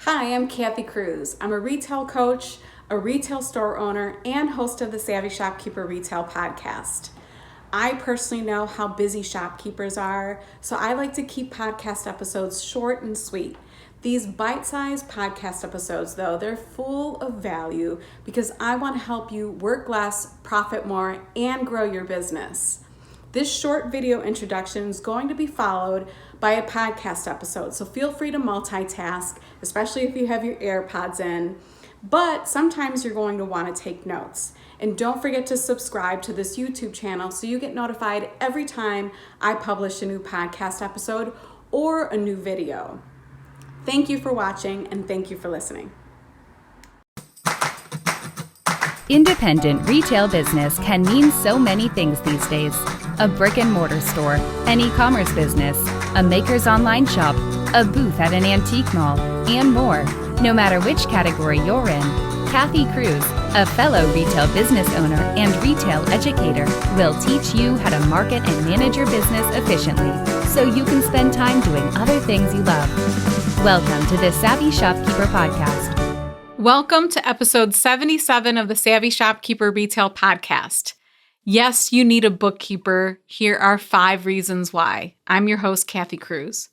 Hi, I'm Kathy Cruz. I'm a retail coach, a retail store owner, and host of the Savvy Shopkeeper Retail Podcast. I personally know how busy shopkeepers are, so I like to keep podcast episodes short and sweet. These bite-sized podcast episodes, though, they're full of value because I want to help you work less, profit more, and grow your business. This short video introduction is going to be followed by a podcast episode, so feel free to multitask, especially if you have your AirPods in. But sometimes you're going to want to take notes. And don't forget to subscribe to this YouTube channel so you get notified every time I publish a new podcast episode or a new video. Thank you for watching and thank you for listening. Independent retail business can mean so many things these days. A brick and mortar store, an e-commerce business, a maker's online shop, a booth at an antique mall, and more. No matter which category you're in, Kathy Cruz, a fellow retail business owner and retail educator, will teach you how to market and manage your business efficiently so you can spend time doing other things you love. Welcome to the Savvy Shopkeeper Podcast. Welcome to episode 77 of the Savvy Shopkeeper Retail Podcast. Yes, you need a bookkeeper. Here are 5 reasons why. I'm your host, Kathy Cruz.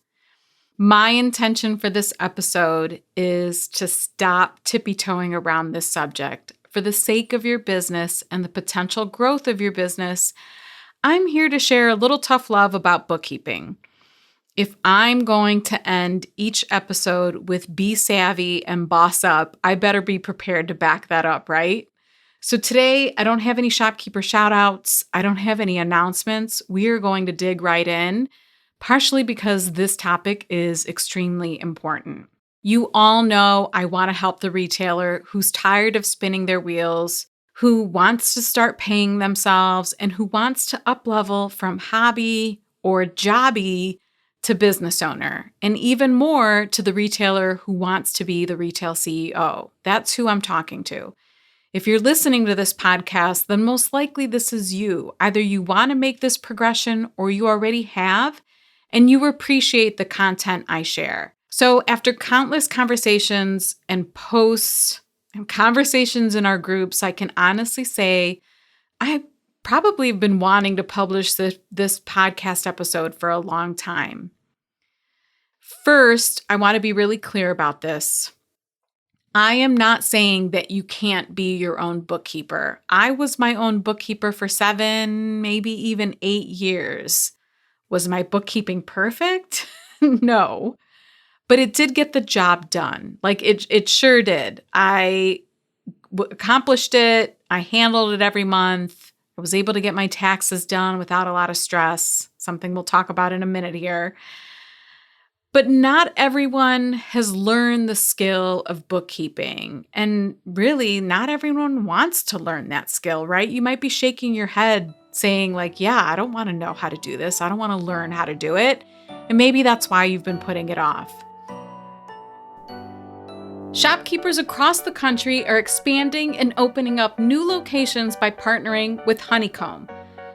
My intention for this episode is to stop tippy-toeing around this subject. For the sake of your business and the potential growth of your business, I'm here to share a little tough love about bookkeeping. If I'm going to end each episode with be savvy and boss up, I better be prepared to back that up, right? So today, I don't have any shopkeeper shout outs. I don't have any announcements. We are going to dig right in, partially because this topic is extremely important. You all know I want to help the retailer who's tired of spinning their wheels, who wants to start paying themselves, and who wants to up-level from hobby or jobby to business owner, and even more to the retailer who wants to be the retail CEO. That's who I'm talking to. If you're listening to this podcast, then most likely this is you. Either you want to make this progression or you already have, and you appreciate the content I share. So after countless conversations and posts and conversations in our groups, I can honestly say I probably have been wanting to publish this podcast episode for a long time. First, I want to be really clear about this. I am not saying that you can't be your own bookkeeper. I was my own bookkeeper for 7, maybe even 8 years. Was my bookkeeping perfect? No, but it did get the job done. It sure did. I accomplished it. I handled it every month. I was able to get my taxes done without a lot of stress, something we'll talk about in a minute here. But not everyone has learned the skill of bookkeeping. And really, not everyone wants to learn that skill, right? You might be shaking your head saying yeah, I don't want to know how to do this. I don't want to learn how to do it. And maybe that's why you've been putting it off. Shopkeepers across the country are expanding and opening up new locations by partnering with Honeycomb.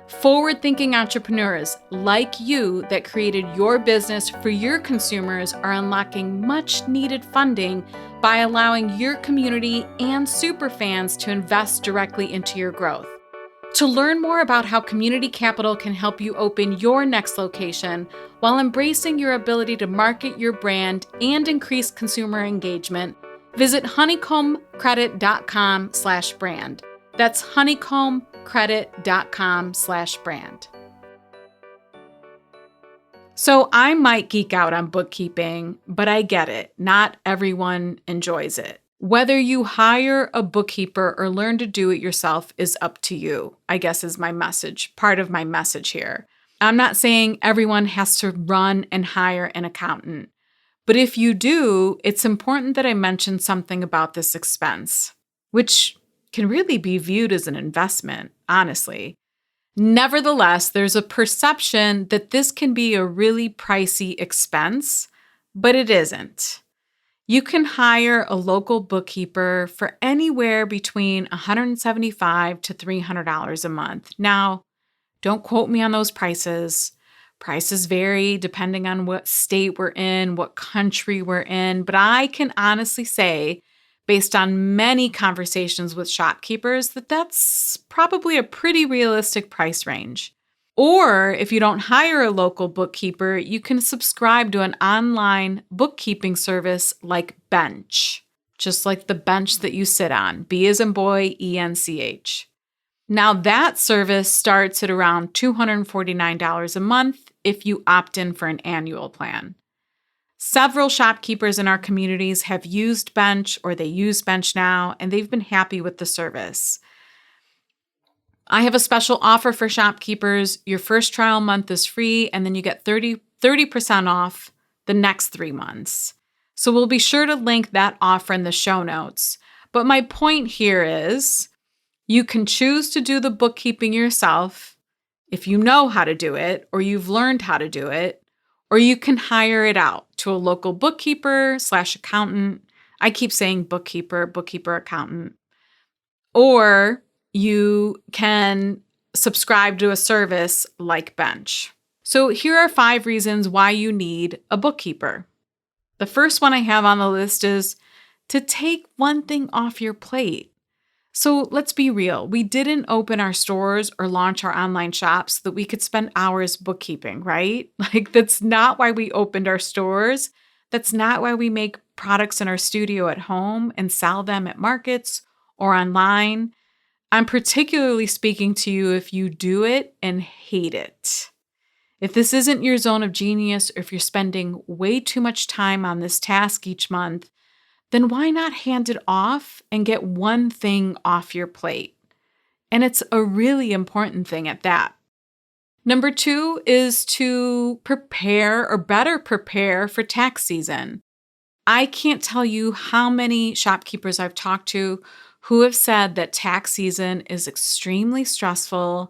Forward-thinking entrepreneurs like you that created your business for your consumers are unlocking much-needed funding by allowing your community and superfans to invest directly into your growth. To learn more about how community capital can help you open your next location while embracing your ability to market your brand and increase consumer engagement, visit honeycombcredit.com/brand. That's honeycombcredit.com/brand. So I might geek out on bookkeeping, but I get it. Not everyone enjoys it. Whether you hire a bookkeeper or learn to do it yourself is up to you, I guess is my message, part of my message here. I'm not saying everyone has to run and hire an accountant. But if you do, it's important that I mention something about this expense, which can really be viewed as an investment, honestly. Nevertheless, there's a perception that this can be a really pricey expense, but it isn't. You can hire a local bookkeeper for anywhere between $175 to $300 a month. Now, don't quote me on those prices, Prices vary depending on what state we're in, what country we're in, but I can honestly say, based on many conversations with shopkeepers, that that's probably a pretty realistic price range. Or if you don't hire a local bookkeeper, you can subscribe to an online bookkeeping service like Bench, just like the bench that you sit on, B as in boy, ENCH. Now that service starts at around $249 a month if you opt in for an annual plan. Several shopkeepers in our communities have used Bench or they use Bench now, and they've been happy with the service. I have a special offer for shopkeepers. Your first trial month is free, and then you get 30% off the next 3 months. So we'll be sure to link that offer in the show notes. But my point here is you can choose to do the bookkeeping yourself if you know how to do it or you've learned how to do it, or you can hire it out to a local bookkeeper/accountant. I keep saying bookkeeper, accountant. Or you can subscribe to a service like Bench. So here are 5 reasons why you need a bookkeeper. The first one I have on the list is to take one thing off your plate. So let's be real. We didn't open our stores or launch our online shops so that we could spend hours bookkeeping, right? That's not why we opened our stores. That's not why we make products in our studio at home and sell them at markets or online. I'm particularly speaking to you if you do it and hate it. If this isn't your zone of genius, or if you're spending way too much time on this task each month, then why not hand it off and get one thing off your plate? And it's a really important thing at that. Number 2 is to prepare or better prepare for tax season. I can't tell you how many shopkeepers I've talked to who have said that tax season is extremely stressful.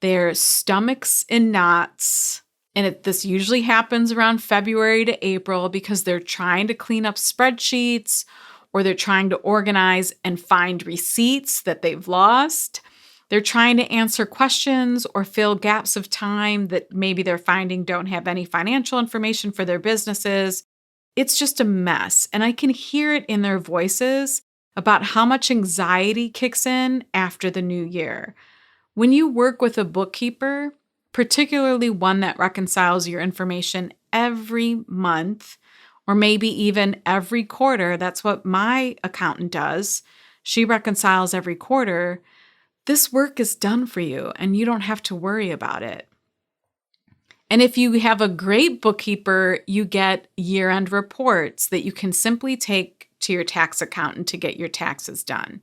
Their stomachs in knots. And this usually happens around February to April because they're trying to clean up spreadsheets or they're trying to organize and find receipts that they've lost. They're trying to answer questions or fill gaps of time that maybe they're finding don't have any financial information for their businesses. It's just a mess. And I can hear it in their voices about how much anxiety kicks in after the new year. When you work with a bookkeeper, particularly one that reconciles your information every month, or maybe even every quarter, that's what my accountant does. She reconciles every quarter. This work is done for you, and you don't have to worry about it. And if you have a great bookkeeper, you get year-end reports that you can simply take to your tax accountant to get your taxes done.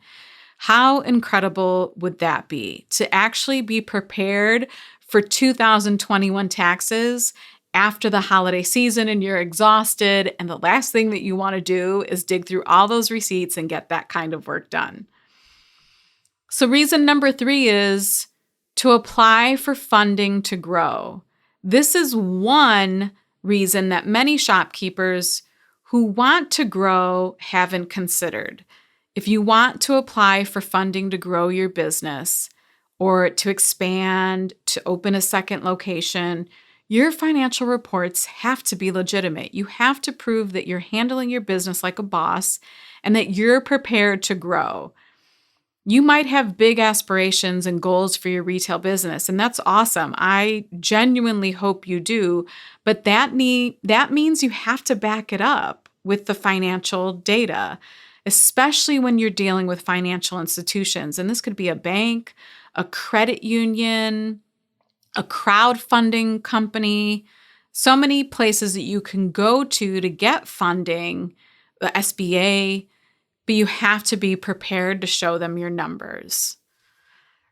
How incredible would that be to actually be prepared for 2021 taxes after the holiday season and you're exhausted and the last thing that you want to do is dig through all those receipts and get that kind of work done? So reason number 3 is to apply for funding to grow. This is one reason that many shopkeepers who want to grow haven't considered. If you want to apply for funding to grow your business or to expand, to open a second location, your financial reports have to be legitimate. You have to prove that you're handling your business like a boss and that you're prepared to grow. You might have big aspirations and goals for your retail business, and that's awesome. I genuinely hope you do, but that means you have to back it up with the financial data, especially when you're dealing with financial institutions. And this could be a bank, a credit union, a crowdfunding company, so many places that you can go to get funding, the SBA, but you have to be prepared to show them your numbers.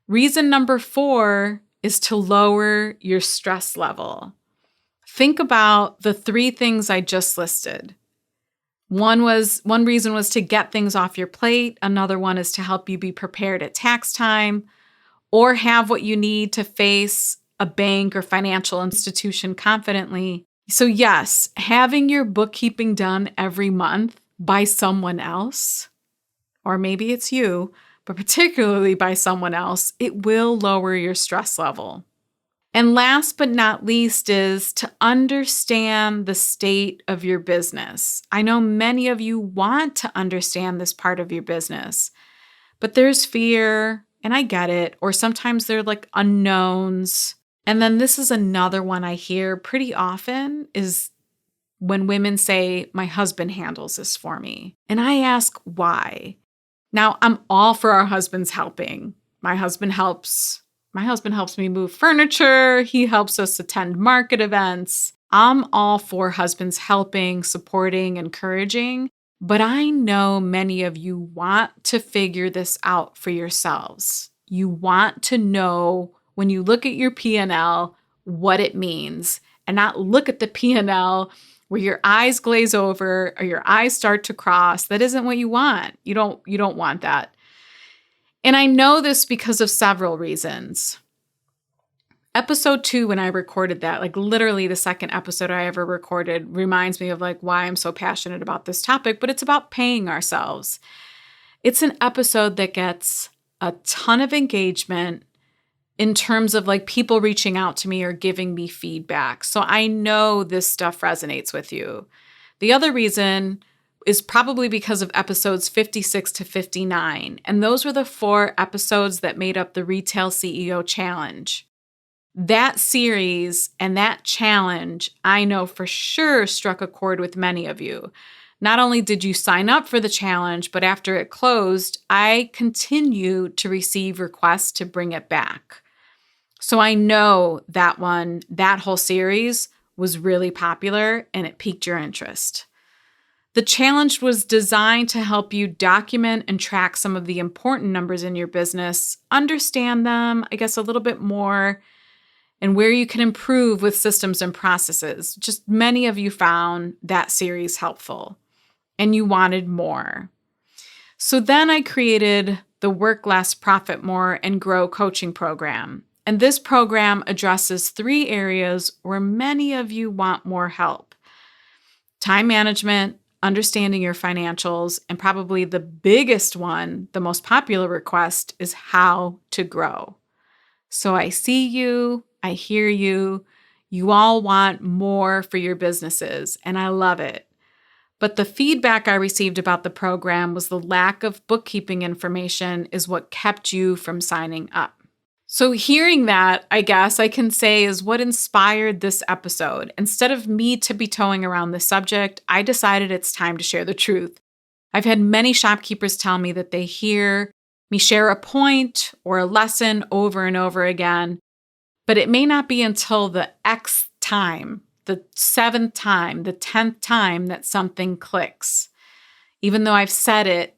Reason number 4 is to lower your stress level. Think about the 3 things I just listed. One reason was to get things off your plate. Another one is to help you be prepared at tax time or have what you need to face a bank or financial institution confidently. So yes, having your bookkeeping done every month by someone else, or maybe it's you, but particularly by someone else, it will lower your stress level. And last but not least is to understand the state of your business. I know many of you want to understand this part of your business, but there's fear, and I get it, or sometimes they're like unknowns. And then this is another one I hear pretty often is when women say, my husband handles this for me. And I ask why. Now, I'm all for our husbands helping. My husband helps me move furniture. He helps us attend market events. I'm all for husbands helping, supporting, encouraging. But I know many of you want to figure this out for yourselves. You want to know when you look at your P&L what it means and not look at the P&L where your eyes glaze over or your eyes start to cross. That isn't what you want. You don't want that. And I know this because of several reasons. Episode 2, when I recorded that, like literally the second episode I ever recorded, reminds me of like why I'm so passionate about this topic, but it's about paying ourselves. It's an episode that gets a ton of engagement in terms of like people reaching out to me or giving me feedback. So I know this stuff resonates with you. The other reason is probably because of episodes 56 to 59. And those were the 4 episodes that made up the Retail CEO Challenge. That series and that challenge, I know for sure struck a chord with many of you. Not only did you sign up for the challenge, but after it closed, I continued to receive requests to bring it back. So I know that whole series was really popular and it piqued your interest. The challenge was designed to help you document and track some of the important numbers in your business, understand them, I guess, a little bit more, and where you can improve with systems and processes. Just many of you found that series helpful and you wanted more. So then I created the Work Less, Profit More, and Grow coaching program. And this program addresses 3 areas where many of you want more help: time management, understanding your financials, and probably the biggest one, the most popular request, is how to grow. So I see you, I hear you, you all want more for your businesses, and I love it. But the feedback I received about the program was the lack of bookkeeping information is what kept you from signing up. So hearing that, I guess I can say, is what inspired this episode. Instead of me tiptoeing around the subject, I decided it's time to share the truth. I've had many shopkeepers tell me that they hear me share a point or a lesson over and over again, but it may not be until the X time, the 7th time, the 10th time that something clicks. Even though I've said it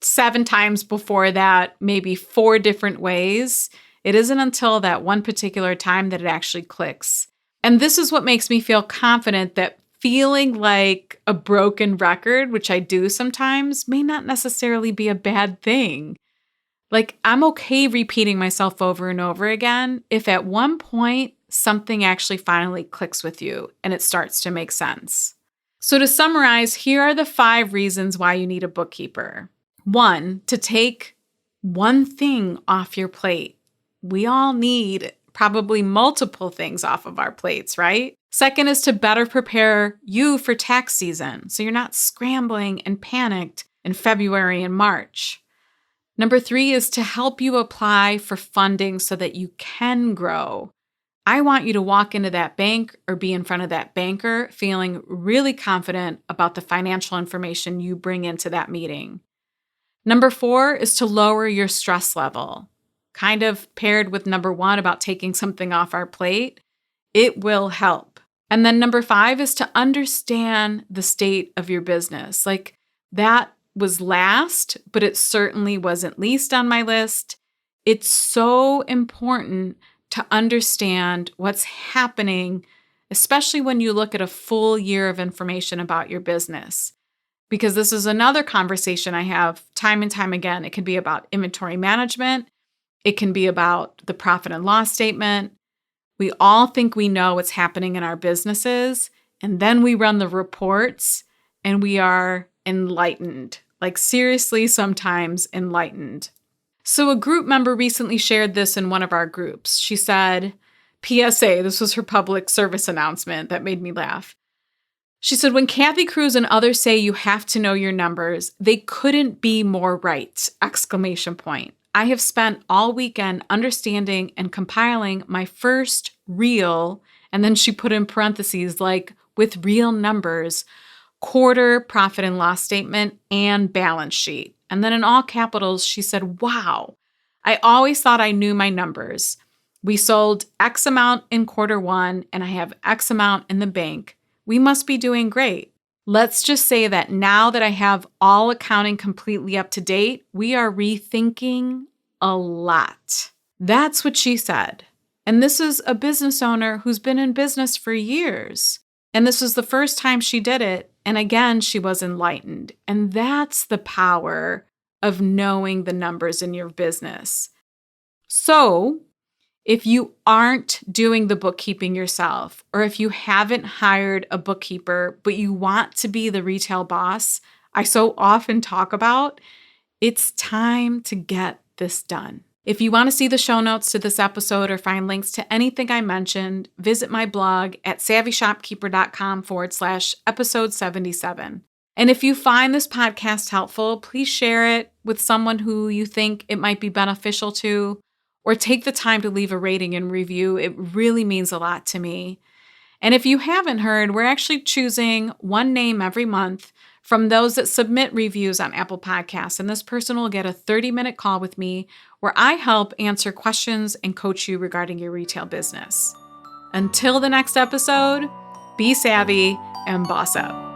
7 times before that, maybe 4 different ways, it isn't until that one particular time that it actually clicks. And this is what makes me feel confident that feeling like a broken record, which I do sometimes, may not necessarily be a bad thing. Like, I'm okay repeating myself over and over again if at one point something actually finally clicks with you and it starts to make sense. So to summarize, here are the 5 reasons why you need a bookkeeper. 1, to take one thing off your plate. We all need probably multiple things off of our plates, right? 2nd is to better prepare you for tax season, so you're not scrambling and panicked in February and March. Number 3 is to help you apply for funding so that you can grow. I want you to walk into that bank or be in front of that banker feeling really confident about the financial information you bring into that meeting. Number 4 is to lower your stress level. Kind of paired with number 1 about taking something off our plate, it will help. And then number 5 is to understand the state of your business. Like, that was last, but it certainly wasn't least on my list. It's so important to understand what's happening, especially when you look at a full year of information about your business. Because this is another conversation I have time and time again. It can be about inventory management. It can be about the profit and loss statement. We all think we know what's happening in our businesses, and then we run the reports and we are enlightened. Like, seriously, sometimes enlightened. So a group member recently shared this in one of our groups. She said, PSA, this was her public service announcement that made me laugh. She said, when Kathy Cruz and others say you have to know your numbers, they couldn't be more right! Exclamation point. I have spent all weekend understanding and compiling my first real, and then she put in parentheses like with real numbers, quarter profit and loss statement and balance sheet. And then in all capitals, she said, wow, I always thought I knew my numbers. We sold X amount in quarter one and I have X amount in the bank. We must be doing great. Let's just say that now that I have all accounting completely up to date, we are rethinking a lot. That's what she said. And this is a business owner who's been in business for years. And this was the first time she did it. And again, she was enlightened. And that's the power of knowing the numbers in your business. So, if you aren't doing the bookkeeping yourself, or if you haven't hired a bookkeeper, but you want to be the retail boss I so often talk about, it's time to get this done. If you want to see the show notes to this episode or find links to anything I mentioned, visit my blog at savvyshopkeeper.com/episode 77. And if you find this podcast helpful, please share it with someone who you think it might be beneficial to, or take the time to leave a rating and review. It really means a lot to me. And if you haven't heard, we're actually choosing one name every month from those that submit reviews on Apple Podcasts. And this person will get a 30-minute call with me where I help answer questions and coach you regarding your retail business. Until the next episode, be savvy and boss up.